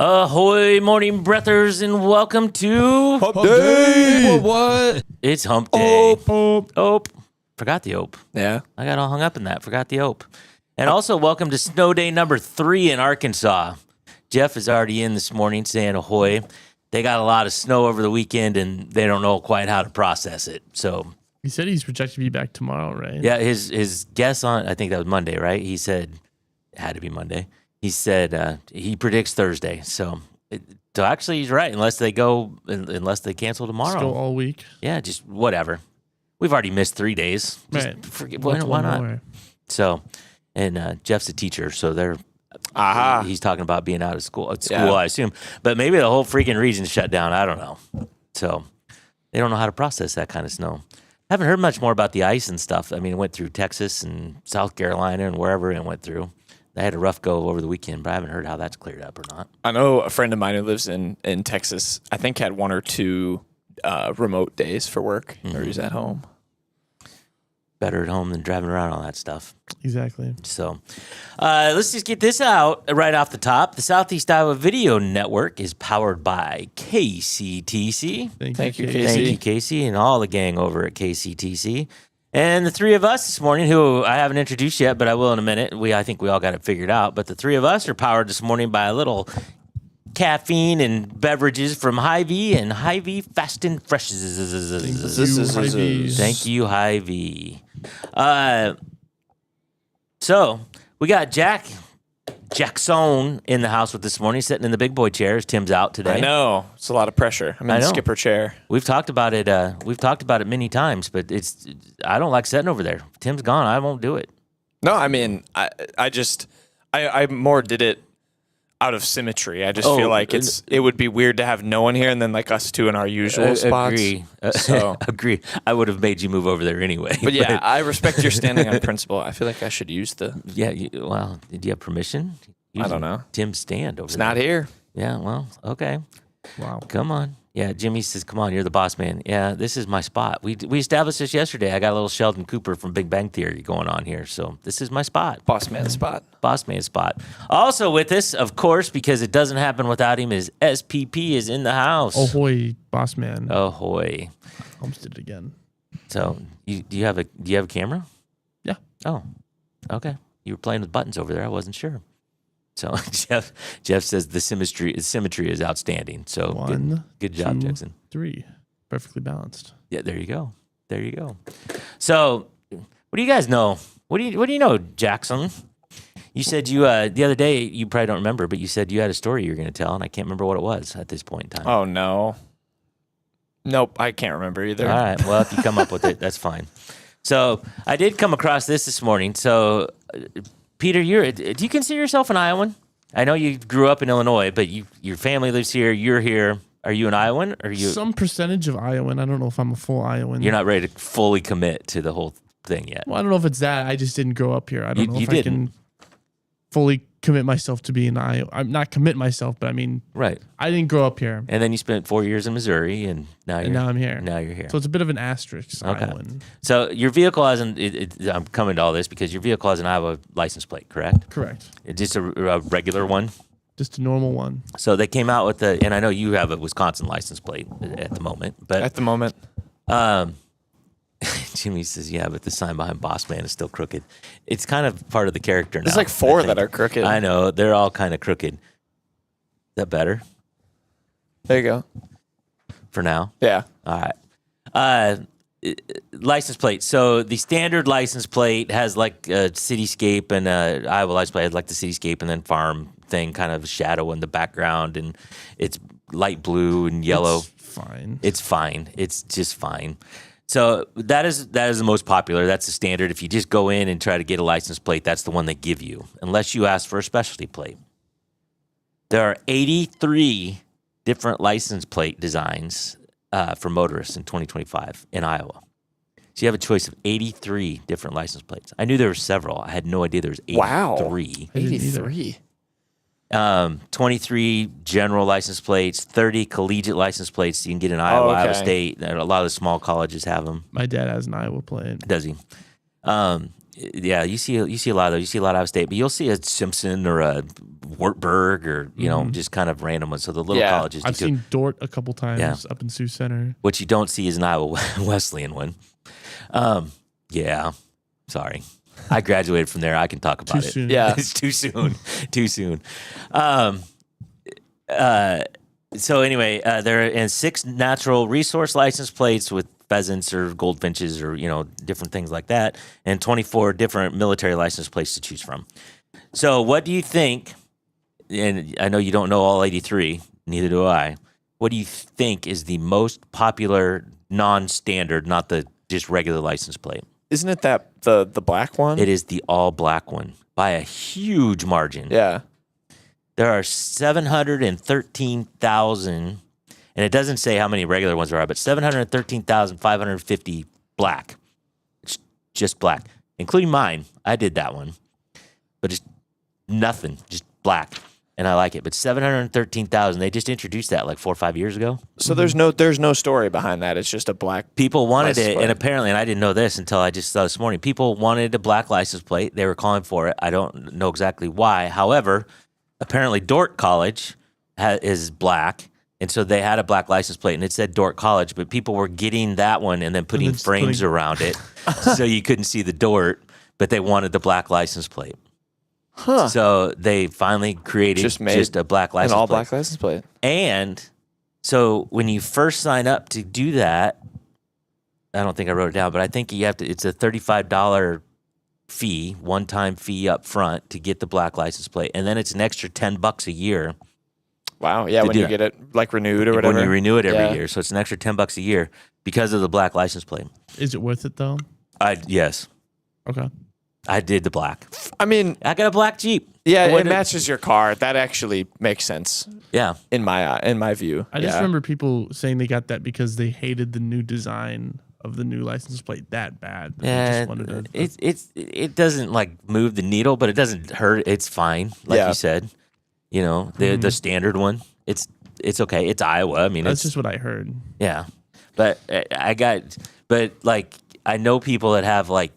Ahoy, morning breathers, and welcome to Hump Day! What? It's Hump Day. Ope. Forgot the ope. Yeah. I got all hung up in that. Forgot the ope. And also, welcome to Snow Day number 3 in Arkansas. Jeff is already in this morning saying ahoy. They got a lot of snow over the weekend, and they don't know quite how to process it. So, He said he's projected to be back tomorrow, right? yeah, his guess on, I think that was Monday, right? He said, it had to be Monday. He said he predicts Thursday. So actually, he's right. Unless they cancel tomorrow. Let's go all week. Yeah, just whatever. We've already missed 3 days. Just Right. forget, What's why one not? more? So, and Jeff's a teacher, so he's talking about being out of school. At school, Yeah. I assume. But maybe the whole freaking region's shut down. I don't know. So they don't know how to process that kind of snow. Haven't heard much more about the ice and stuff. I mean, it went through Texas and South Carolina and wherever it went through. They had a rough go over the weekend, but I haven't heard how that's cleared up or not. I know a friend of mine who lives in Texas, I think had 1 or 2 remote days for work, or he's at home. Better at home than driving around all that stuff. Exactly. So let's just get this out right off the top. The Southeast Iowa Video Network is powered by KCTC. Thank you, you, Casey. Thank you, Casey, and all the gang over at KCTC. And the three of us this morning, who I haven't introduced yet, but I will in a minute. I think we all got it figured out. But the three of us are powered this morning by a little caffeine and beverages from Hy-Vee and Hy-Vee Fast and Fresh. Thank you, Hy-Vee. So we got Jackson in the house with this morning, sitting in the big boy chairs. Tim's out today. I know. It's a lot of pressure. I'm I in the know. skipper chair. We've talked about it. We've talked about it many times, but I don't like sitting over there. If Tim's gone, I won't do it. No, I mean, I more did it out of symmetry. I just feel like it would be weird to have no one here and then like us two in our usual spots. Agree. So. Agree. I would have made you move over there anyway. But yeah, I respect your standing on principle. I feel like I should use the. Yeah. Well, did you have permission? I don't know. Tim's stand over It's there. not here. Yeah. Well. Okay. Wow. Come on. Yeah. Jimmy says, "Come on, you're the boss man." Yeah. This is my spot. We established this yesterday. I got a little Sheldon Cooper from Big Bang Theory going on here, so this is my spot. Boss man spot. Boss man spot. Also with us, of course, because it doesn't happen without him, is SPP is in the house. Ahoy, boss man. Ahoy. Almost did it again. So do you have a camera? Yeah. Oh, okay. You were playing with buttons over there. I wasn't sure. So Jeff says the symmetry is outstanding. So good job, 2, Jackson. 3. Perfectly balanced. Yeah, there you go. There you go. So what do you guys know? What do you know, Jackson? You said you the other day, you probably don't remember, but you said you had a story you were going to tell, and I can't remember what it was at this point in time. Oh no. Nope, I can't remember either. All right. Well, if you come up with it, that's fine. So I did come across this morning. So Peter, do you consider yourself an Iowan? I know you grew up in Illinois, but your family lives here. You're here. Are you an Iowan? Or are you? Some percentage of Iowan. I don't know if I'm a full Iowan. You're not ready to fully commit to the whole thing yet. Well, I don't know if it's that. I just didn't grow up here. I don't know if I didn't. can fully commit myself to being Iowa. I'm not commit myself, but I mean, Right. I didn't grow up here. And then you spent 4 years in Missouri, and now I'm here. Now you're here. So it's a bit of an asterisk. Okay. Iowan. So your vehicle has I'm coming to all this because your vehicle has an Iowa license plate, correct? Correct. It's just a regular one. Just a normal one. So they came out with and I know you have a Wisconsin license plate at the moment, but At the moment. Jimmy says, yeah, but the sign behind Boss Man is still crooked. It's kind of part of the character now. There's like 4 that are crooked. I know. They're all kind of crooked. Is that better There you go. for now? Yeah. All right. License plate. So the standard license plate has like a cityscape, and Iowa license plate has like the cityscape and then farm thing, kind of shadow in the background, and it's light blue and yellow. It's fine. It's fine. It's just fine. So that is the most popular. That's the standard. If you just go in and try to get a license plate, that's the one they give you, unless you ask for a specialty plate. There are 83 different license plate designs for motorists in 2025 in Iowa. So you have a choice of 83 different license plates. I knew there were several. I had no idea there was 83. Wow. I didn't either. 83. 23 general license plates, 30 collegiate license plates. You can get in Iowa, Iowa State. And a lot of the small colleges have them. My dad has an Iowa plate. Does he? Yeah, you see a lot of those. You see a lot out of state, but you'll see a Simpson or a Wartburg or just kind of random ones. So the little colleges. I've seen Dort a couple times up in Sioux Center. What you don't see is an Iowa Wesleyan one. Yeah, sorry. I graduated from there. I can talk about it. Soon. Yeah. It's too soon. Too soon. So anyway, there are in 6 natural resource license plates with pheasants or goldfinches or different things like that, and 24 different military license plates to choose from. So what do you think? And I know you don't know all 83, neither do I. What do you think is the most popular non-standard, not the just regular license plate? Isn't it that the black one? It is the all black one by a huge margin. Yeah. There are 713,000, and it doesn't say how many regular ones there are, but 713,550 black. It's just black, including mine. I did that one, but it's nothing, just black, and I like it. But 713,000, they just introduced that like 4 or 5 years ago. So there's no story behind that. It's just a black. People wanted license it, plate. and apparently, and I didn't know this until I just saw this morning. People wanted a black license plate. They were calling for it. I don't know exactly why. However, apparently Dordt College is black, and so they had a black license plate, and it said Dordt College, but people were getting that one and then putting frames around it so you couldn't see the Dordt, but they wanted the black license plate. Huh. So they finally created just a black license an all plate. black license plate. And so when you first sign up to do that, I don't think I wrote it down, but I think you have to. It's a $35 fee, one-time fee up front to get the black license plate, and then it's an extra $10 a year. Wow. Yeah. When you get it like renewed or whatever. When you renew it every year, so it's an extra $10 a year because of the black license plate. Is it worth it though? Yes, Okay. I did the black. I mean, I got a black Jeep. yeah, What it matches your car. That actually makes sense Yeah, in my view. I just remember people saying they got that because they hated the new design of the new license plate that bad. That they yeah. just wanted to, It doesn't like move the needle, but it doesn't hurt. It's fine, like you said. The standard one. It's okay. It's Iowa. I mean, that's just what I heard. Yeah, but I know people that have like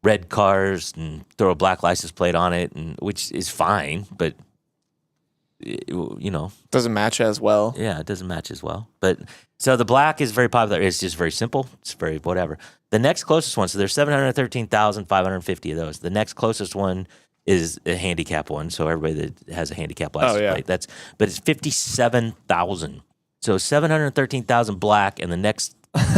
red cars and throw a black license plate on it, and which is fine, but doesn't match as well. yeah, it doesn't match as well. But so the black is very popular. It's just very simple. It's very whatever. The next closest one, so there's 713,550 of those. The next closest one is a handicap one. So everybody that has a handicap license plate, but it's 57,000. So 713,000 black, and the next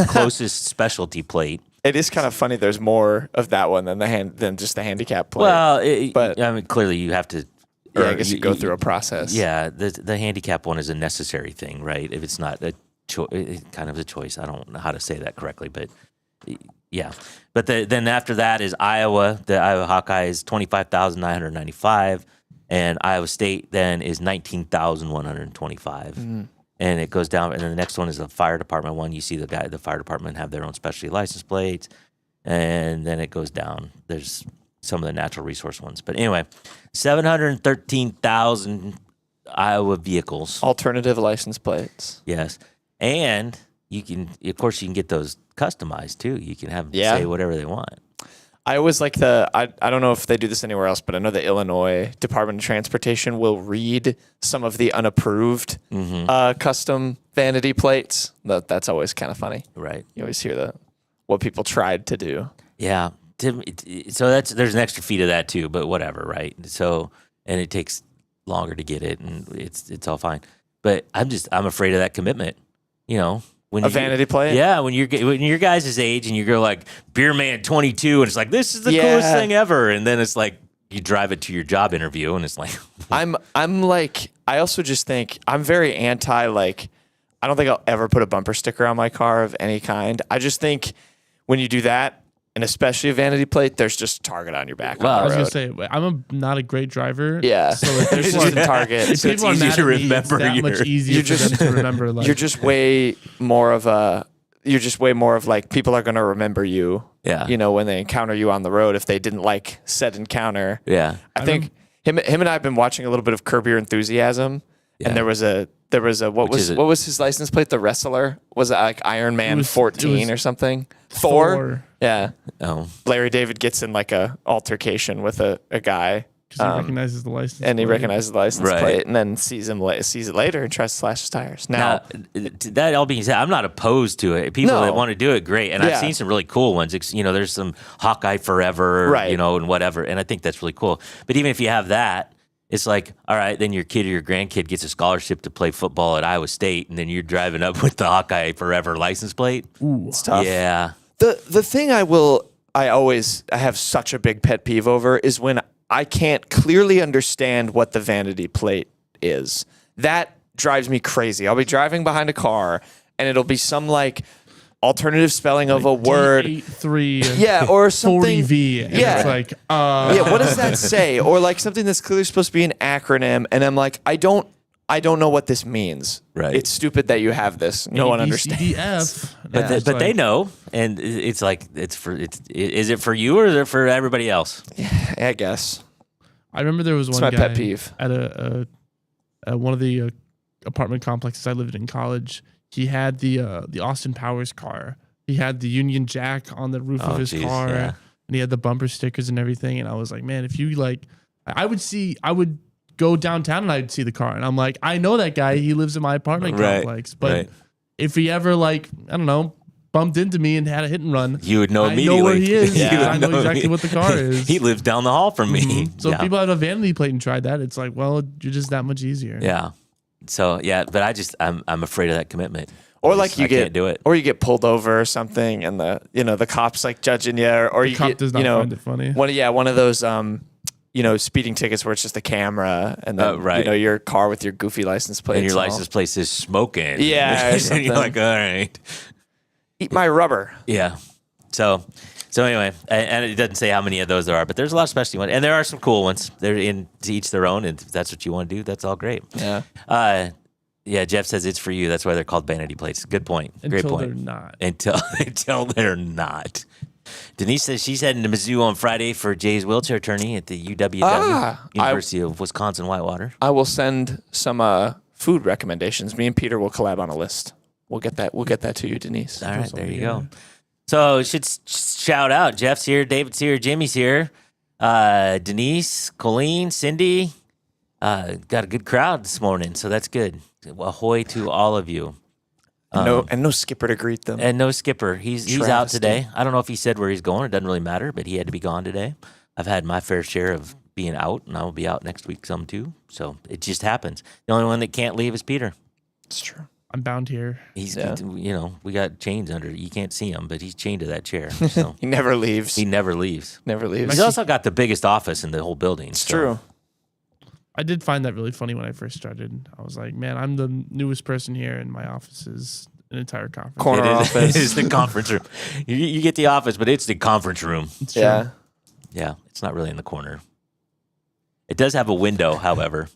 closest specialty plate. It is kind of funny. There's more of that one than just the handicap plate. Well, but I mean, clearly you have to. I guess you go through a process. Yeah, the handicap one is a necessary thing, right? If it's not a kind of a choice. I don't know how to say that correctly, but yeah. But then after that is Iowa. The Iowa Hawkeyes 25,995, and Iowa State then is 19,125. And it goes down, and then the next one is the fire department one. You see the fire department have their own specialty license plates, and then it goes down. There's some of the natural resource ones. But anyway, 713,000 Iowa vehicles. Alternative license plates. Yes. And you can get those customized too. You can have them say whatever they want. I always like I don't know if they do this anywhere else, but I know the Illinois Department of Transportation will read some of the unapproved custom vanity plates. That's always kind of funny. Right. You always hear what people tried to do. Yeah. So there's an extra fee to that too, but whatever, right? So, and it takes longer to get it, and it's all fine. But I'm afraid of that commitment. When a vanity plate? Yeah, when you're guys' age and you go like Beer Man 22, and it's like, this is the coolest thing ever, and then it's like you drive it to your job interview, and it's like I'm like, I also just think I'm very anti, like, I don't think I'll ever put a bumper sticker on my car of any kind. I just think when you do that, and especially a vanity plate, there's just a target on your back. I was on the road. gonna say I'm not a great driver. Yeah, so if there's just a target. If So it's people are easy mad to at me, remember it's that your- much easier for them to remember. Like, You're just way more of like, people are gonna remember you. Yeah. When they encounter you on the road, if they didn't like said encounter. yeah. I think him and I have been watching a little bit of Curb Your Enthusiasm, and there was a There was a what Which was his license plate? The wrestler, was it like Iron Man 14 or something? Thor. Yeah. Oh, Larry David gets in like a altercation with a guy. Because he recognizes the license. And he plate. recognizes the license Right. plate, and then sees it later and tries to slash his tires. Now, that all being said, I'm not opposed to it. People No. that want to do it, great. And I've Yeah. seen some really cool ones. There's some Hawkeye Forever, Right. and whatever. And I think that's really cool. But even if you have that, it's like, all right, then your kid or your grandkid gets a scholarship to play football at Iowa State, and then you're driving up with the Hawkeye Forever license plate. it's tough. Yeah. The thing I have such a big pet peeve over is when I can't clearly understand what the vanity plate is. That drives me crazy. I'll be driving behind a car and it'll be some like alternative spelling of a word. D83. Yeah, or something. 40V. And Yeah. It's like, Yeah, what does that say? Or like something that's clearly supposed to be an acronym, and I'm like, I don't know what this means. Right. It's stupid that you have this. No one understands. ABCDF. But they know, and it's like is it for you or is it for everybody else? I guess. I remember there was one my guy pet peeve. at one of the apartment complexes I lived in college. He had the Austin Powers car. He had the Union Jack on the roof of his car, yeah. and he had the bumper stickers and everything. And I was like, man, if you like, I would go downtown and I'd see the car, and I'm like, I know that guy. He lives in my apartment Right, complex. But right. if he ever I don't know, bumped into me and had a hit and run, You would know I immediately. know where he is. You because would I know exactly what the car is. He lives down the hall from me. So Yeah. if people have a vanity plate and tried that, it's like, well, you're just that much easier. Yeah. So yeah, but I'm afraid of that commitment. Or like you I can't do it. or you get pulled over or something, and the cops like judging you, or you Cop get does not find it funny. one of those speeding tickets where it's just a camera, and then right. your car with your goofy license plate And your license plate is smoking. Yeah, or and something. you're like, all right. Eat my rubber. Yeah. So anyway, and it doesn't say how many of those there are, but there's a lot of specialty ones, and there are some cool ones. They're in to each their own, and if that's what you want to do, that's all great. Yeah. Yeah. Jeff says it's for you. That's why they're called vanity plates. Good point. Great Until point. they're not. Until they're not. Denise says she's heading to Mizzou on Friday for Jay's wheelchair attorney at the UWW, University of Wisconsin Whitewater. I will send some food recommendations. Me and Peter will collab on a list. We'll get that to you, Denise. All right, there you Yeah. go. So should shout out. Jeff's here, David's here, Jimmy's here, Denise, Colleen, Cindy. Got a good crowd this morning, so that's good. Ahoy to all of you. No skipper to greet them. And no skipper. He's out Travesty. today. I don't know if he said where he's going. It doesn't really matter, but he had to be gone today. I've had my fair share of being out, and I will be out next week some too. So it just happens. The only one that can't leave is Peter. It's true. I'm bound here. He's, Yeah. we got chains under. You can't see him, but he's chained to that chair. So He never leaves. he never leaves. never leaves. He's also got the biggest office in the whole building. It's so- true. I did find that really funny when I first started. I was like, man, I'm the newest person here, and my office is an entire conference. Corner It is, office. it is the conference room. You get the office, but it's the conference room. It's true. Yeah. Yeah, it's not really in the corner. It does have a window, however.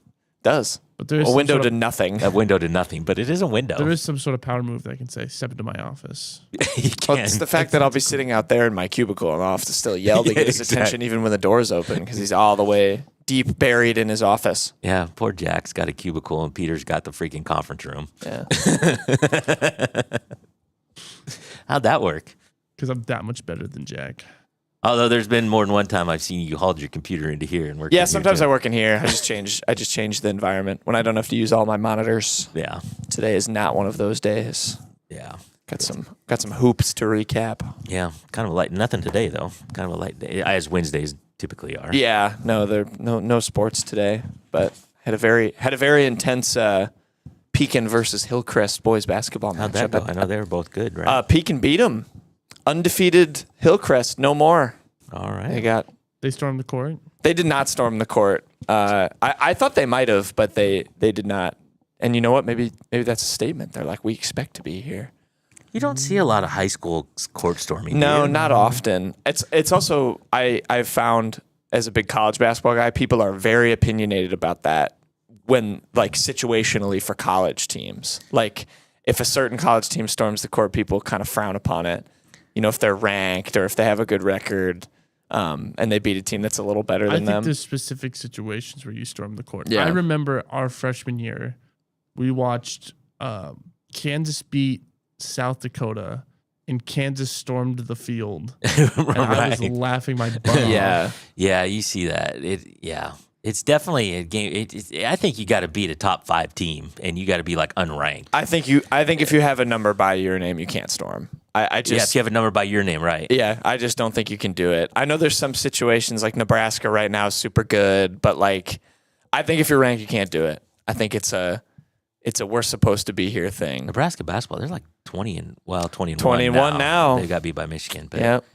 Does. But there is A some window sort to of, nothing. A window to nothing, but it is a window. there is some sort of power move that I can say, step into my office. You Well, can. it's the fact that I'll be sitting out there in my cubicle and I'll have to still yell to get his Exactly. attention even when the door's open because he's all the way deep buried in his office. Yeah, poor Jack's got a cubicle and Peter's got the freaking conference room. Yeah. How'd that work? Because I'm that much better than Jack. Although there's been more than one time I've seen you hauled your computer into here and worked. Yeah, sometimes I work in here. I just change the environment when I don't have to use all my monitors. Yeah, Today is not one of those days. yeah, Got some hoops to recap. yeah. Kind of a light. Nothing today though. Kind of a light day, as Wednesdays typically are. Yeah, no, there no sports today, but had a very intense Pekin versus Hillcrest boys basketball How'd that matchup. go? I know they were both good, right? Pekin beat them. Undefeated Hillcrest, no more. All right. They stormed the court. They did not storm the court. I thought they might have, but they did not. And you know what? Maybe that's a statement. They're like, we expect to be here. You don't see a lot of high school court storming. No, do you? not often. It's also I've found as a big college basketball guy, people are very opinionated about that when like situationally for college teams. Like if a certain college team storms the court, people kind of frown upon it. You know, if they're ranked or if they have a good record, and they beat a team that's a little better I than think them. there's specific situations where you storm the court. Yeah. I remember our freshman year, we watched Kansas beat South Dakota, and Kansas stormed the field, and I was laughing my butt off. Yeah, you see that. It's definitely a game. I think you got to beat a top 5 team, and you got to be like unranked. I think if you have a number by your name, you can't storm. If you have a number by your name, right? Yeah, I just don't think you can do it. I know there's some situations like Nebraska right now is super good, but like I think if you're ranked, you can't do it. I think it's a we're supposed to be here thing. Nebraska basketball, they're like 20 and 20 and 1 now. They got beat by Michigan, but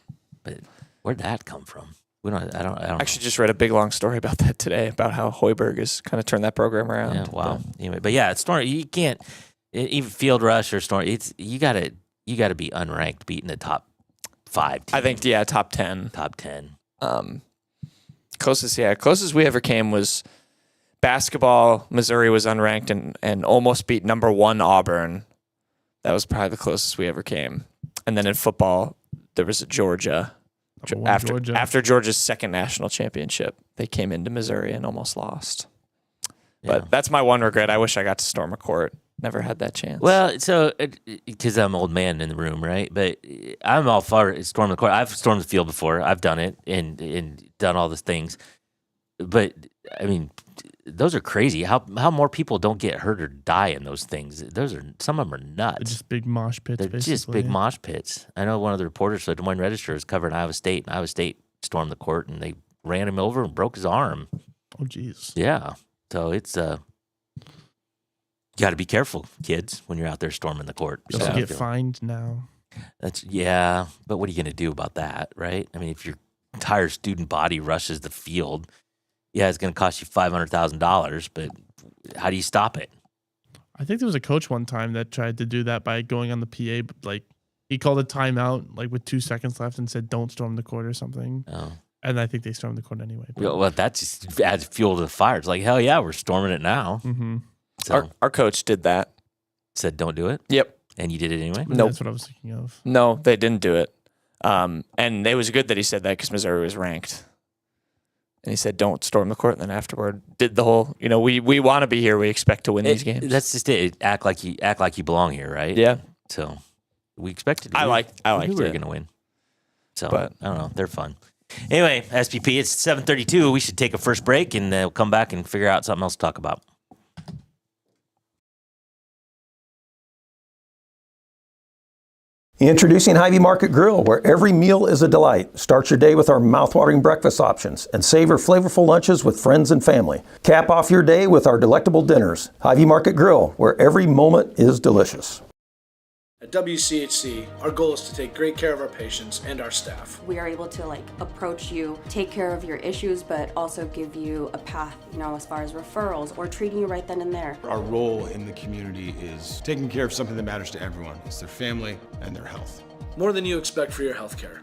where'd that come from? I don't actually just read a big long story about that today about how Hoiberg has kind of turned that program around. Yeah, wow. Anyway, but yeah, Storm. You can't even Field Rush or Storm. You got to be unranked, beating the top 5 team. I think top 10. Top 10. Closest we ever came was basketball. Missouri was unranked and almost beat number 1 Auburn. That was probably the closest we ever came. And then in football, there was a Georgia. After Georgia's second national championship, they came into Missouri and almost lost. Yeah. But that's my one regret. I wish I got to storm a court. Never had that chance. Well, so because I'm an old man in the room, right? But I'm all for storming the court. I've stormed the field before. I've done it and done all these things. But I mean, those are crazy. How more people don't get hurt or die in those things? Some of them are nuts. They're just big mosh pits. They're just big mosh pits. I know one of the reporters for the Des Moines Register was covering Iowa State, and Iowa State stormed the court, and they ran him over and broke his arm. Oh, jeez. Yeah. So it's you got to be careful, kids, when you're out there storming the court. You also get fined now. But what are you going to do about that, right? I mean, if your entire student body rushes the field, it's going to cost you $500,000, but how do you stop it? I think there was a coach one time that tried to do that by going on the PA, but like he called a timeout like with 2 seconds left and said, "Don't storm the court" or something. Oh. And I think they stormed the court anyway. Well, that just adds fuel to the fire. It's like, hell yeah, we're storming it now. Mm-hmm. So, our coach did that. Said don't do it? Yep. And you did it anyway? Nope. That's what I was thinking of. No, they didn't do it. And it was good that he said that because Missouri was ranked. And he said, "Don't storm the court." And then afterward, did the whole, we want to be here. We expect to win these games. That's just it. Act like you belong here, right? Yeah. So we expected. I liked we were it. going to win. So but I don't know. They're fun. Anyway, SPP. It's 7:32. We should take a first break and we'll come back and figure out something else to talk about. Introducing Hy-Vee Market Grill, where every meal is a delight. Start your day with our mouthwatering breakfast options and savor flavorful lunches with friends and family. Cap off your day with our delectable dinners. Hy-Vee Market Grill, where every moment is delicious. At WCHC, our goal is to take great care of our patients and our staff. We are able to approach you, take care of your issues, but also give you a path, as far as referrals or treating you right then and there. Our role in the community is taking care of something that matters to everyone. It's their family and their health. More than you expect for your health care.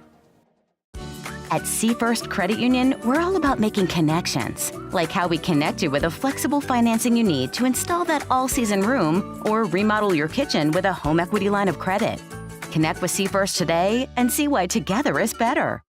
At Seafirst Credit Union, we're all about making connections, like how we connect you with a flexible financing you need to install that all-season room or remodel your kitchen with a home equity line of credit. Connect with Seafirst today and see why together is better.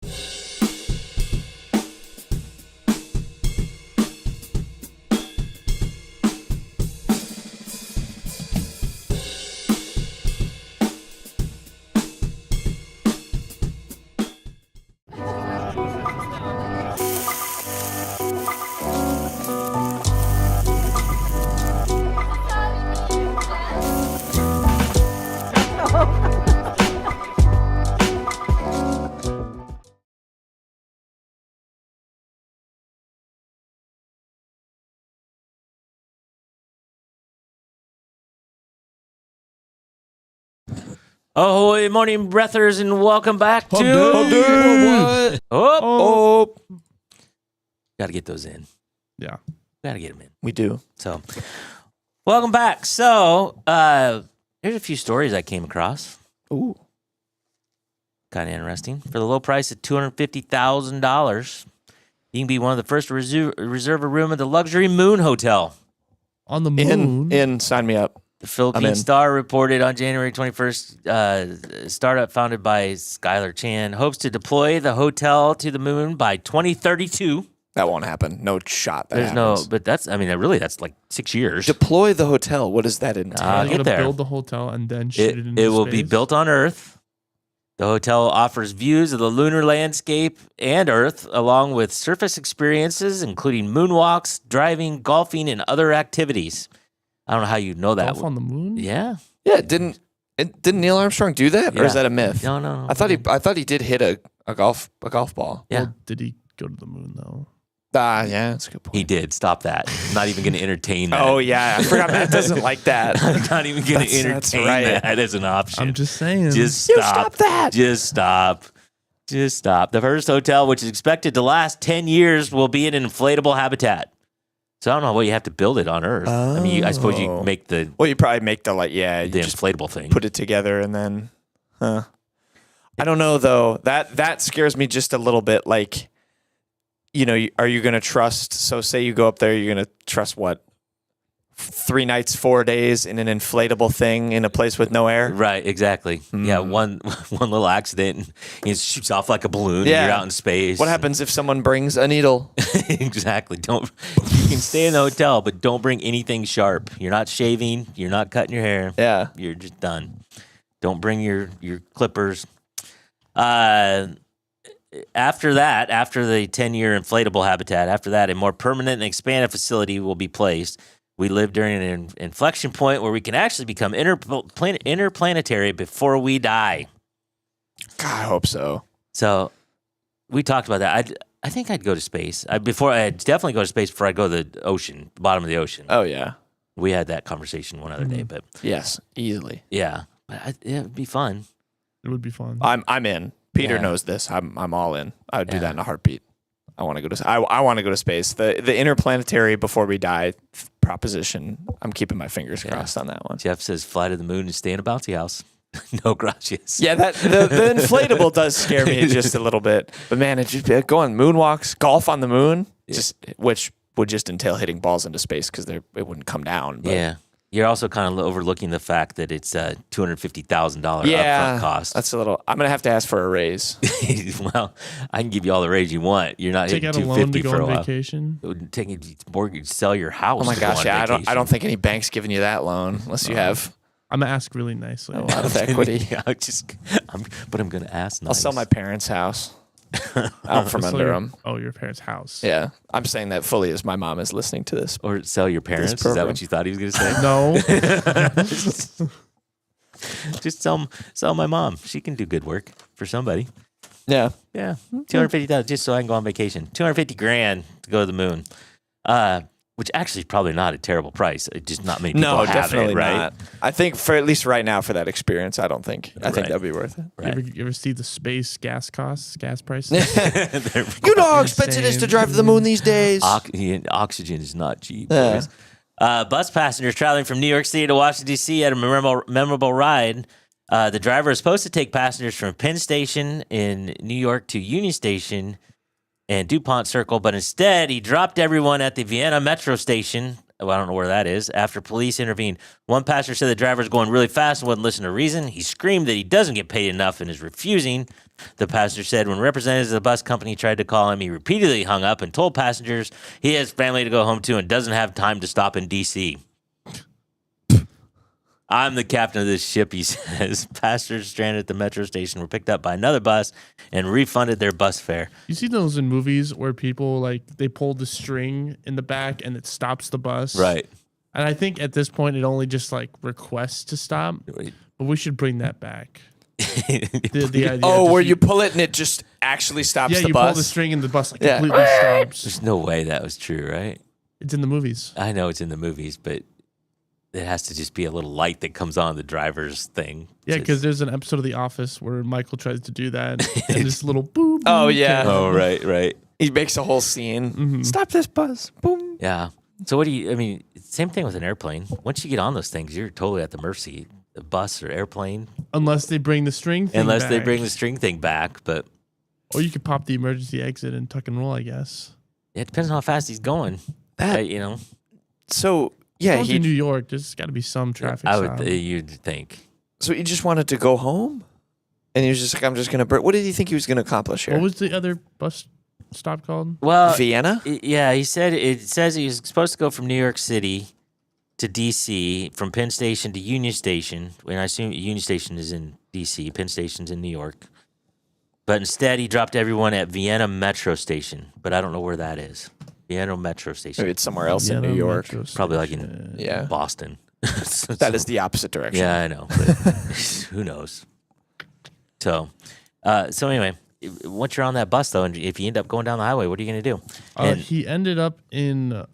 Ahoy, morning breathers, and welcome back to What? Oh, got to get those in. Yeah. Got to get them in. we do. So, welcome back. So, here's a few stories I came across. Ooh. Kind of interesting. For the low price of $250,000, you can be one of the first to reserve a room at the luxury Moon Hotel. On the moon. In sign me up. The Philippine Star reported on January 21st, startup founded by Skylar Chan hopes to deploy the hotel to the moon by 2032. That won't happen. No shot. That There's happens. no, but that's, I mean, really, that's like 6 years. Deploy the hotel. What does that entail? I'll You get gotta there. build the hotel and then shoot it into It will be space. built on Earth. The hotel offers views of the lunar landscape and Earth, along with surface experiences, including moonwalks, driving, golfing, and other activities. I don't know how you know that. Golf on the moon. Yeah. Yeah, didn't Neil Armstrong do that, or is Yeah. that a myth? No. I thought he did hit a golf ball. Yeah. Well, did he go to the moon though? Yeah, that's a good point. He did. Stop that. I'm not even going to entertain that. Oh yeah, I forgot Matt doesn't like that. I'm not even going to That's entertain right. that as an option. I'm just saying. Just You stop. stop that. Just stop. Just stop. The first hotel, which is expected to last 10 years, will be in an inflatable habitat. So I don't know what you have to build it on Earth. I mean, I suppose you Oh. make the Well, you probably make you the just inflatable thing. put it together and then, I don't know though. That scares me just a little bit. Like, are you going to trust? So say you go up there, you're going to trust what? 3 nights, 4 days in an inflatable thing in a place with no air. Right, exactly. Yeah, one little accident, and it shoots off like a balloon. And Yeah. you're out in space. What happens if someone brings a needle? Exactly. Don't. You can stay in the hotel, but don't bring anything sharp. You're not shaving. You're not cutting your hair. Yeah. You're just done. Don't bring your clippers. After that, after the 10-year inflatable habitat, after that, a more permanent and expanded facility will be placed. We live during an inflection point where we can actually become interplanetary before we die. God, I hope so. So we talked about that. I think I'd go to space. I'd definitely go to space before I go to the ocean, the bottom of the ocean. Oh yeah. We had that conversation one other day, but Yes, easily. yeah, it'd be fun. It would be fun. I'm in. Peter Yeah. knows this. I'm all in. I would do that in a heartbeat. I want to go to I want to go to space. The interplanetary before we die proposition. I'm keeping my fingers crossed on that one. Jeff says fly to the moon and stay in a bouncy house. No gracias. Yeah, the inflatable does scare me just a little bit. But man, it just go on moonwalks, golf on the moon, which would just entail hitting balls into space because it wouldn't come down. But Yeah. You're also kind of overlooking the fact that it's a $250,000 upfront cost. That's a little. I'm gonna have to ask for a raise. Well, I can give you all the raise you want. You're not Take hitting out a loan to 250 go for a on while. vacation. It would take it mortgage, sell your house. Oh my to go gosh, on yeah. I vacation. don't think any bank's giving you that loan unless you have I'm gonna ask really nicely. a lot of equity. Yeah, but I'm gonna ask. I'll sell my parents' house out from So under your- them. Oh, your parents' house. Yeah, I'm saying that fully as my mom is listening to this. or sell your parents. Is that program. what you thought he was gonna say? No. Just sell my mom. She can do good work for somebody. Yeah, Yeah, 250,000 just so I can go on vacation. 250 grand to go to the moon. Which actually is probably not a terrible price. It just not many people no, have definitely it, right? not. I think for at least right now for that experience, I think Right. that'd be worth it. Right. You ever see the space gas costs, gas prices? You know how expensive it is to drive to the moon these days. Oxygen is not cheap. Yeah. boys. Bus passengers traveling from New York City to Washington, D.C. had a memorable ride. The driver was supposed to take passengers from Penn Station in New York to Union Station and DuPont Circle, but instead he dropped everyone at the Vienna Metro Station. Well, I don't know where that is. After police intervened, one passenger said the driver was going really fast and wouldn't listen to reason. He screamed that he doesn't get paid enough and is refusing. The passenger said when representatives of the bus company tried to call him, he repeatedly hung up and told passengers he has family to go home to and doesn't have time to stop in D.C. I'm the captain of this ship, he says. Passengers stranded at the metro station were picked up by another bus and refunded their bus fare. You see those in movies where people they pull the string in the back and it stops the bus. Right. And I think at this point it only just requests to stop. But we should bring that back. The idea Oh, just where you pull it and it just actually stops yeah, the you bus. pull the string and the bus Yeah. completely stops. There's no way that was true, right? It's in the movies. I know it's in the movies, but it has to just be a little light that comes on the driver's thing. Yeah, because there's an episode of The Office where Michael tries to do that, and this little boom. Oh, yeah. Oh, right. He makes a whole scene. Stop this bus. Boom. Yeah. So same thing with an airplane. Once you get on those things, you're totally at the mercy of a bus or airplane. Unless they bring the string thing Unless they back. bring the string thing back, but Or you could pop the emergency exit and tuck and roll, I guess. it depends on how fast he's going. So, yeah, Going to New York, there's got to be some traffic I stop. would you'd think. so he just wanted to go home? And he was just like, I'm just going to... What did he think he was going to accomplish here? What was the other bus stop called? Well, Vienna? Yeah, it says he was supposed to go from New York City to DC, from Penn Station to Union Station. And I assume Union Station is in DC, Penn Station's in New York. But instead, he dropped everyone at Vienna Metro Station. But I don't know where that is. Vienna Metro Station. Maybe it's somewhere else in Vienna New York. Metro Probably like Station. in Boston. That is the opposite direction. Yeah, I know. But who knows? So anyway, once you're on that bus, though, and if you end up going down the highway, what are you going to do? And He ended up in,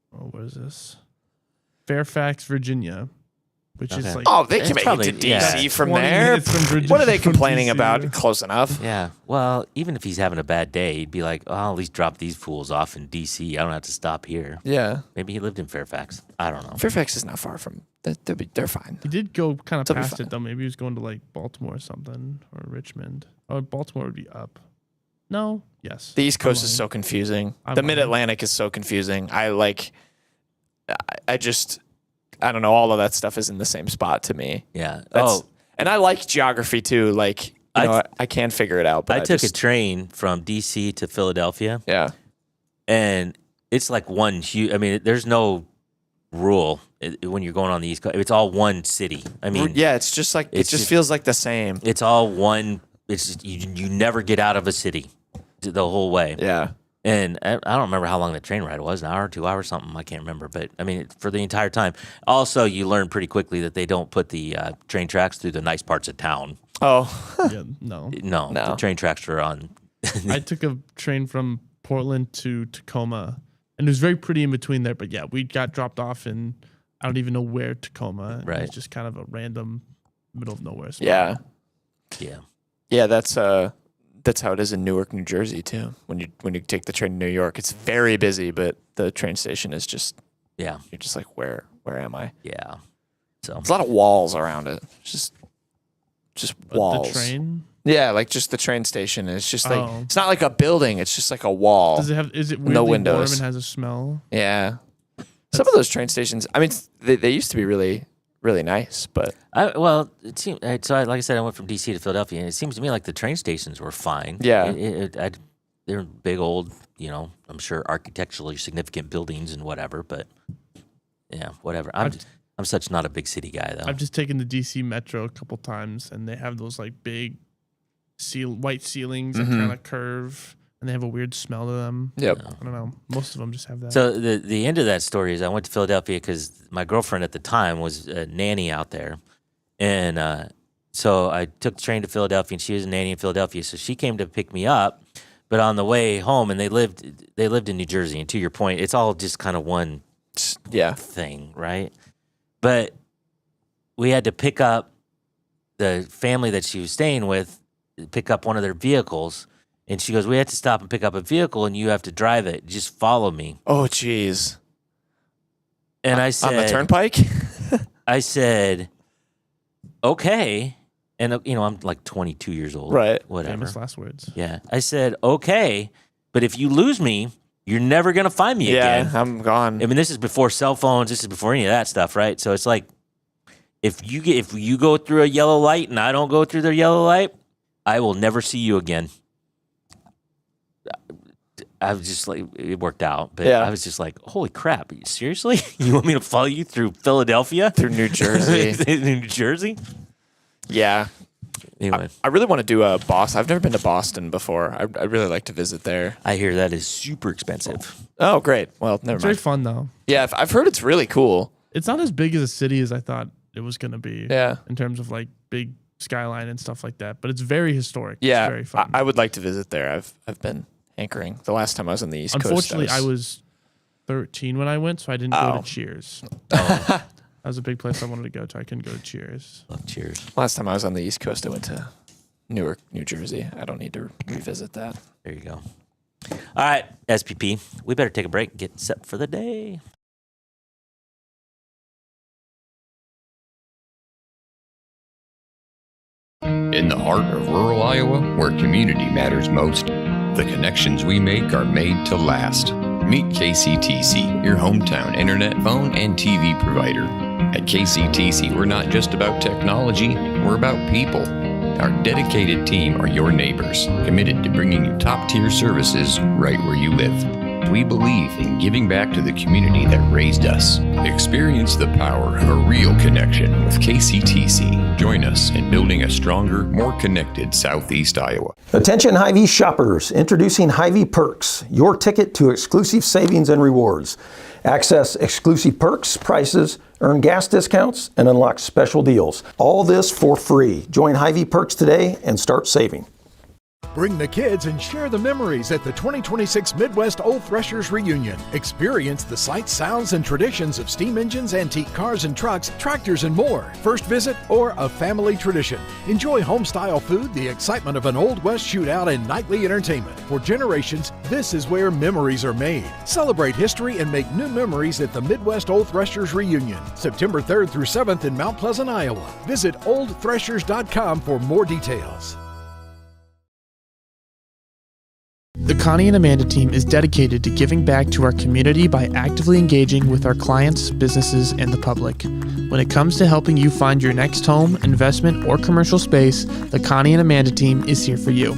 what is this? Fairfax, Virginia, which Okay. is like, Oh, they It's can make probably- it to yeah. DC from 20 there. minutes from Virginia- What are they from complaining DC. about? Close enough. yeah, well, even if he's having a bad day, he'd be like, oh, I'll at least drop these fools off in D.C. I don't have to stop here. Yeah. Maybe he lived in Fairfax. I don't know. Fairfax is not far from. They're fine. he did go kind of They'll be past fine. it though. Maybe he was going to like Baltimore or something, or Richmond. Oh, Baltimore would be up. No, yes. The East I'm Coast is lying. so confusing. I'm The lying. Mid Atlantic is so confusing. I don't know. All of that stuff is in the same spot to me. Yeah. That's, and I like geography too. Like, I can figure it out. But I took a train from D.C. to Philadelphia, Yeah. and it's like one huge. I mean, there's no rule when you're going on the East Coast. It's all one city. I mean, Yeah. It's just like, it it's just just- feels like the same. it's all one. It's just, you never get out of a city the whole way. Yeah. And I don't remember how long the train ride was, an hour, 2 hours, something. I can't remember. But, I mean, for the entire time. Also, you learn pretty quickly that they don't put the train tracks through the nice parts of town. Oh, Yeah, no. No, No. the train tracks are on. I took a train from Portland to Tacoma, and it was very pretty in between there. But yeah, we got dropped off in, I don't even know where Tacoma. Right. It's just kind of a random middle of nowhere spot. yeah. Yeah. Yeah. That's how it is in Newark, New Jersey too. When you take the train to New York, it's very busy, but the train station is just, Yeah. you're just like, where am I? Yeah. So, There's a lot of walls around it. Just But walls. the train, Yeah, like just the train station. It's just like Oh. it's not like a building. It's just like a wall. does it have? Is it No weirdly warm windows. and has a smell? Yeah. Some of those train stations. I mean, they used to be really, really nice, but it seemed, like I said, I went from D.C. to Philadelphia, and it seems to me like the train stations were fine. Yeah. They're big old, I'm sure architecturally significant buildings and whatever, but yeah, whatever. I'm such not a big city guy, though. I've just taken the DC Metro a couple times, and they have those like big white ceilings that kind of curve, and they have a weird smell to them. yep. I don't know. Most of them just have that. So the end of that story is I went to Philadelphia because my girlfriend at the time was a nanny out there, and so I took the train to Philadelphia, and she was a nanny in Philadelphia, so she came to pick me up. But on the way home, and they lived in New Jersey, and to your point, it's all just kind of one Yeah. thing, right? But we had to pick up the family that she was staying with, pick up one of their vehicles. And she goes, we have to stop and pick up a vehicle, and you have to drive it. Just follow me. Oh, jeez. And I said, On the turnpike. I said, okay. And, I'm like 22 years old. Right. Whatever. Famous last words. Yeah. I said, okay. But if you lose me, you're never going to find me Yeah, again. I'm gone. I mean, this is before cell phones. This is before any of that stuff, right? So it's like, if you go through a yellow light and I don't go through the yellow light, I will never see you again. I was just like, it worked out, but Yeah. I was just like, holy crap! Seriously, you want me to follow you through Philadelphia, Through New Jersey. New Jersey? Yeah. Anyway, I really want to do a Boston. I've never been to Boston before. I'd really like to visit there. I hear that is super expensive. Oh, great. Well, never It's very mind. fun though. Yeah, I've heard it's really cool. It's not as big as a city as I thought it was gonna be. Yeah. In terms of like big skyline and stuff like that, but it's very historic. Yeah, It's very fun. I would like to visit there. I've been hankering. The last time I was on the East Unfortunately, Coast, I was 13 when I went, so I didn't go Oh. to Cheers. That was a big place I wanted to go to. I couldn't go to Cheers. Love Cheers. last time I was on the East Coast, I went to Newark, New Jersey. I don't need to revisit that. There you go. All right, SPP, we better take a break and get set for the day. In the heart of rural Iowa, where community matters most, the connections we make are made to last. Meet KCTC, your hometown internet, phone, and TV provider. At KCTC, we're not just about technology, we're about people. Our dedicated team are your neighbors, committed to bringing you top-tier services right where you live. We believe in giving back to the community that raised us. Experience the power of a real connection with KCTC. Join us in building a stronger, more connected Southeast Iowa. Attention Hy-Vee shoppers, introducing Hy-Vee Perks, your ticket to exclusive savings and rewards. Access exclusive perks, prices, earn gas discounts, and unlock special deals. All this for free. Join Hy-Vee Perks today and start saving. Bring the kids and share the memories at the 2026 Midwest Old Threshers Reunion. Experience the sights, sounds, and traditions of steam engines, antique cars and trucks, tractors, and more. First visit or a family tradition. Enjoy home-style food, the excitement of an Old West shootout, and nightly entertainment. For generations, this is where memories are made. Celebrate history and make new memories at the Midwest Old Threshers Reunion, September 3rd through 7th in Mount Pleasant, Iowa. Visit oldthreshers.com for more details. The Connie and Amanda team is dedicated to giving back to our community by actively engaging with our clients, businesses, and the public. When it comes to helping you find your next home, investment, or commercial space, the Connie and Amanda team is here for you.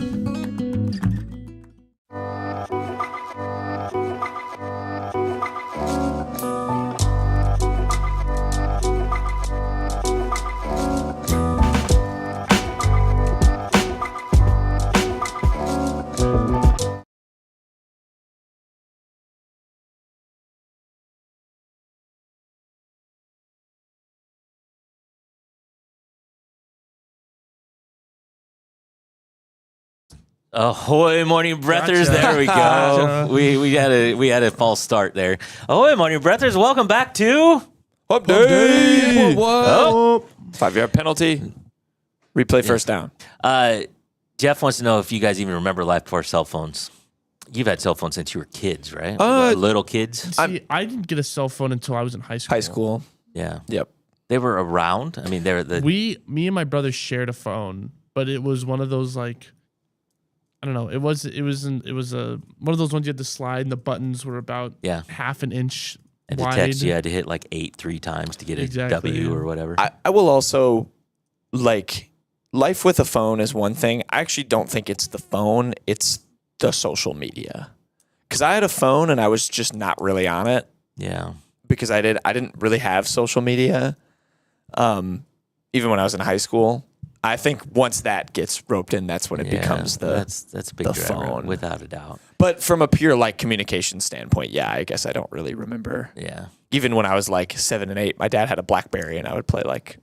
Ahoy, morning breathers! Gotcha. There we go. Gotcha. We had a false start there. Ahoy, morning breathers! Welcome back to Update. Oh. 5-yard penalty. Replay first down. Jeff wants to know if you guys even remember life before cell phones. You've had cell phones since you were kids, right? Little kids. See, I didn't get a cell phone until I was in high school. High school. Yeah, Yep. they were around. I mean, they're the Me and my brother shared a phone, but it was one of those like, I don't know. It was one of those ones you had to slide, and the buttons were about half an inch and to wide. text you had to hit like 8 3 times to get a Exactly. W or whatever. I will also, like, life with a phone is one thing. I actually don't think it's the phone. It's the social media. Because I had a phone and I was just not really on it. Yeah. Because I didn't really have social media. Even when I was in high school. I think once that gets roped in, that's when it becomes that's a big the driver, phone, without a doubt. But from a pure like communication standpoint, I guess I don't really remember. Yeah. Even when I was like 7 and 8, my dad had a BlackBerry, and I would play like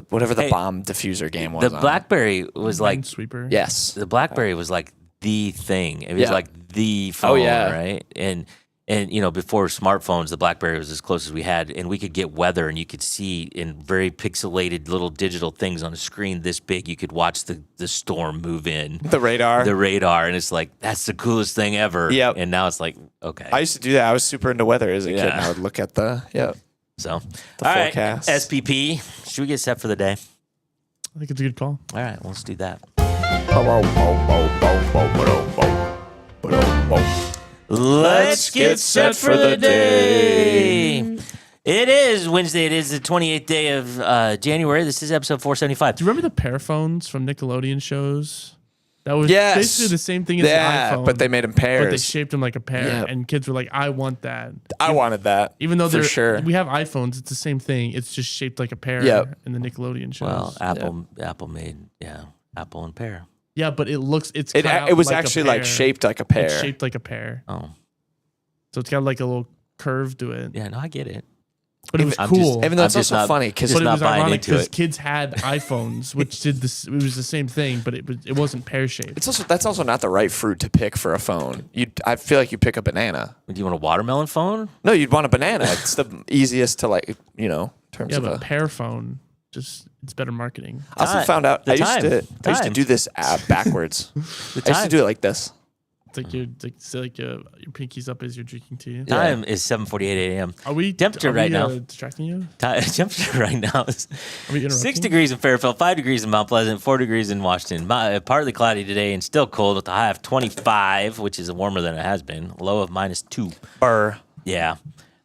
whatever the bomb diffuser game was. The BlackBerry was like Minesweeper. Yes, the BlackBerry was like the thing. It was like the phone, right? And you know, before smartphones, the BlackBerry was as close as we had, and we could get weather, and you could see in very pixelated little digital things on a screen this big. You could watch the storm move in, the radar, and it's like that's the coolest thing ever. Yep. And now it's like okay. I used to do that. I was super into weather as a kid, and I would look at the So the all right, forecast. SPP. Should we get set for the day? I think it's a good call. All right, let's do that. Let's get set for the day. It is Wednesday. It is the 28th day of January. This is episode 475. Do you remember the Pear phones from Nickelodeon shows? That was Yes. basically the same thing as an iPhone. but they made them pairs. But they shaped them like a pear, Yep. and kids were like, "I want that." I wanted that. Even though for sure. we have iPhones, it's the same thing. It's just shaped like a pear Yep. in the Nickelodeon shows. Well, Apple made apple and pear. yeah, but it looks cut It out was like a actually like pear. shaped like a pear. It's shaped like a pear, Oh, so it's got like a little curve to it. yeah. No, I get it. But it was I'm cool. just- Even though I'm it's just also not- funny because just but it not was buying ironic into because it. kids had iPhones, which did this. It was the same thing, but it wasn't pear shaped. that's also not the right fruit to pick for a phone. I feel like you pick a banana. Do you want a watermelon phone? No, you'd want a banana. It's the easiest to like, in terms Yeah, of but a. pear phone it's better marketing. I also Time. found out The I used time. to do this backwards. The I used time. to do it like this. It's like your pinkies up as you're drinking tea. Time is 7:48 a.m. Are we Temperature are we, right now. distracting you? Temperature right now is Are we interrupting? 6 degrees in Fairfield, 5 degrees in Mount Pleasant, 4 degrees in Washington. Partly cloudy today and still cold with a high of 25, which is warmer than it has been. Low of -2. Or Yeah.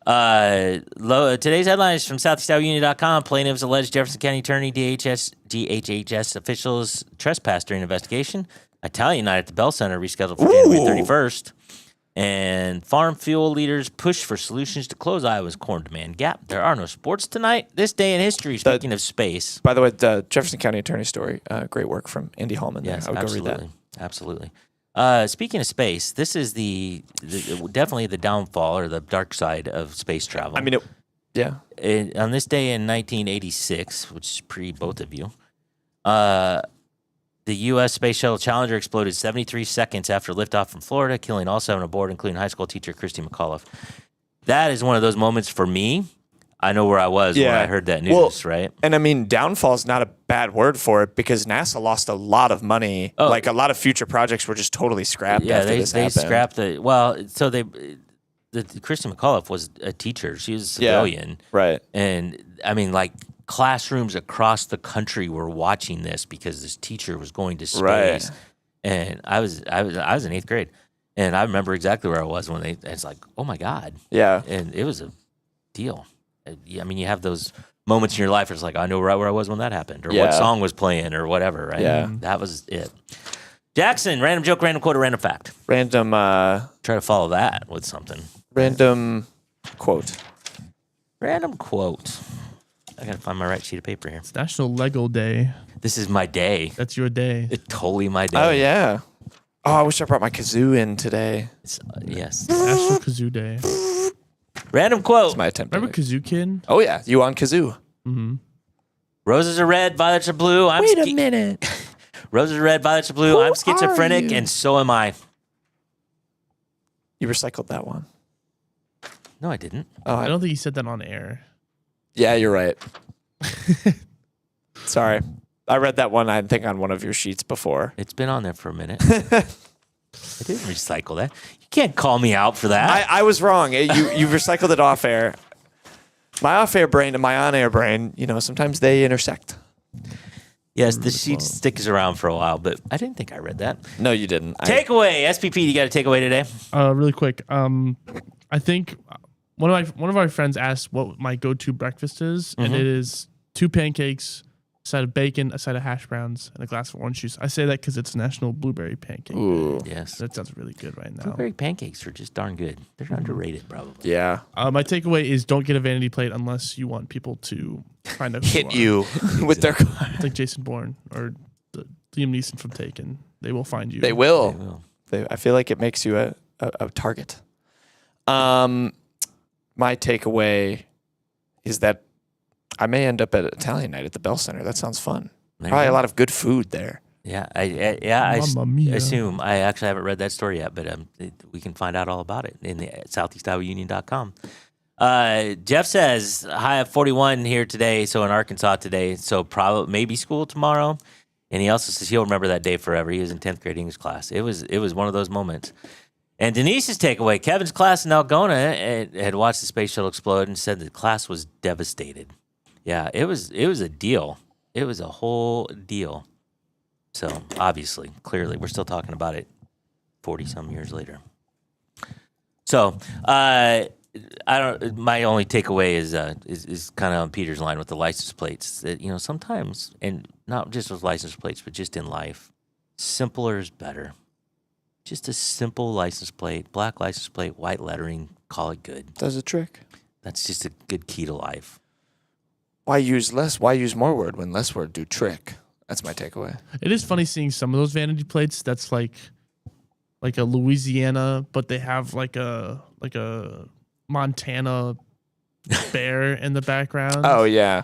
Today's headline is from SoutheastOhioUnion.com. Plaintiffs allege Jefferson County Attorney DHHS officials trespassed during investigation. Italian night at the Bell Center rescheduled for January 31st. And farm fuel leaders push for solutions to close Iowa's corn demand gap. There are no sports tonight. This day in history, speaking of space. By the way, the Jefferson County Attorney story, great work from Andy Hallman. Yes, there. I would absolutely. go read that. Absolutely. Speaking of space, this is definitely the downfall or the dark side of space travel. I mean, On this day in 1986, which is pre both of you, the U.S. Space Shuttle Challenger exploded 73 seconds after liftoff from Florida, killing all 7 aboard, including high school teacher Christy McAuliffe. That is one of those moments for me. I know where I was when I heard that news, right? And I mean, downfall is not a bad word for it because NASA lost a lot of money. Like a lot of future projects were just totally scrapped after this happened. They scrapped the. Well, so the Christy McAuliffe was a teacher. She was a civilian, right? And I mean, like classrooms across the country were watching this because this teacher was going to space. Right. And I was in 8th grade, and I remember exactly where I was when it's like, oh my God, yeah, and it was a deal. I mean, you have those moments in your life where it's like, I know right where I was when that happened, or what song was playing, or whatever, right? Yeah. That was it. Jackson, random joke, random quote, or random fact? Random. Try to follow that with something. Random quote. Random quote. I got to find my right sheet of paper here. It's National Lego Day. This is my day. That's your day. It's totally my day. Oh, yeah. Oh, I wish I brought my kazoo in today. Yes. National Kazoo Day. Random quote. That's my attempt. Remember Kazoo Kid? Oh, yeah. You on kazoo. Mm-hmm. Roses are red, violets are blue. Wait a minute. Roses are red, violets are blue. Who I'm schizophrenic, and so am I. You recycled that one. No, I didn't. Oh, I don't think you said that on air. Yeah, you're right. Sorry. I read that one, I think, on one of your sheets before. It's been on there for a minute. I didn't recycle that. You can't call me out for that. I was wrong. You recycled it off air. My off air brain and my on air brain, sometimes they intersect. Yes, the sheet sticks around for a while, but I didn't think I read that. No, you didn't. Takeaway. SPP, you got a takeaway today? Really quick. I think one of my friends asked what my go-to breakfast is, and it is 2 pancakes, a side of bacon, a side of hash browns, and a glass of orange juice. I say that because it's National Blueberry Pancake Day. Ooh. Yes. That sounds really good right now. Blueberry pancakes are just darn good. They're underrated, probably. Yeah. My takeaway is don't get a vanity plate unless you want people to find out who Hit you you with their car. It's like Jason Bourne or Liam Neeson from Taken. They will find you. They will. I feel like it makes you a target. My takeaway is that I may end up at Italian night at the Bell Center. That sounds fun. Probably a lot of good food there. Yeah, I Mamma mia. assume. I actually haven't read that story yet, but we can find out all about it in the SoutheastOhioUnion.com. Jeff says, high of 41 here today, so in Arkansas today, so probably maybe school tomorrow. And he also says he'll remember that day forever. He was in 10th grade English class. It was one of those moments. And Denise's takeaway, Kevin's class in Algona had watched the space shuttle explode and said the class was devastated. Yeah, it was a deal. It was a whole deal. So obviously, clearly, we're still talking about it 40-some years later. So my only takeaway is kind of on Peter's line with the license plates. That sometimes, and not just with license plates, but just in life, simpler is better. Just a simple license plate, black license plate, white lettering, call it good. Does a trick. That's just a good key to life. Why use less? Why use more word when less word do trick? That's my takeaway. It is funny seeing some of those vanity plates that's like a Louisiana, but they have like a Montana bear in the background. Oh, yeah.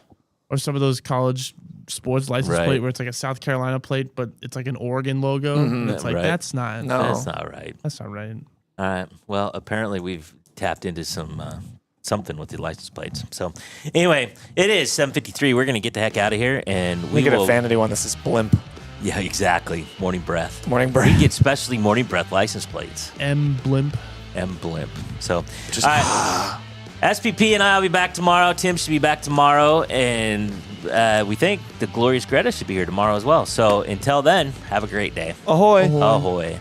Or some of those college sports license plate where it's like a South Carolina plate, but it's like an Oregon logo. And it's like, that's not right. That's not right. All right. Well, apparently we've tapped into something with the license plates. So anyway, it is 7:53. We're going to get the heck out of here. And we get a vanity one that says blimp. Yeah, exactly. Morning breath. Morning breath. We get specially morning breath license plates. M blimp. So, all right. SPP and I will be back tomorrow. Tim should be back tomorrow. And we think the glorious Greta should be here tomorrow as well. So until then, have a great day. Ahoy. Ahoy.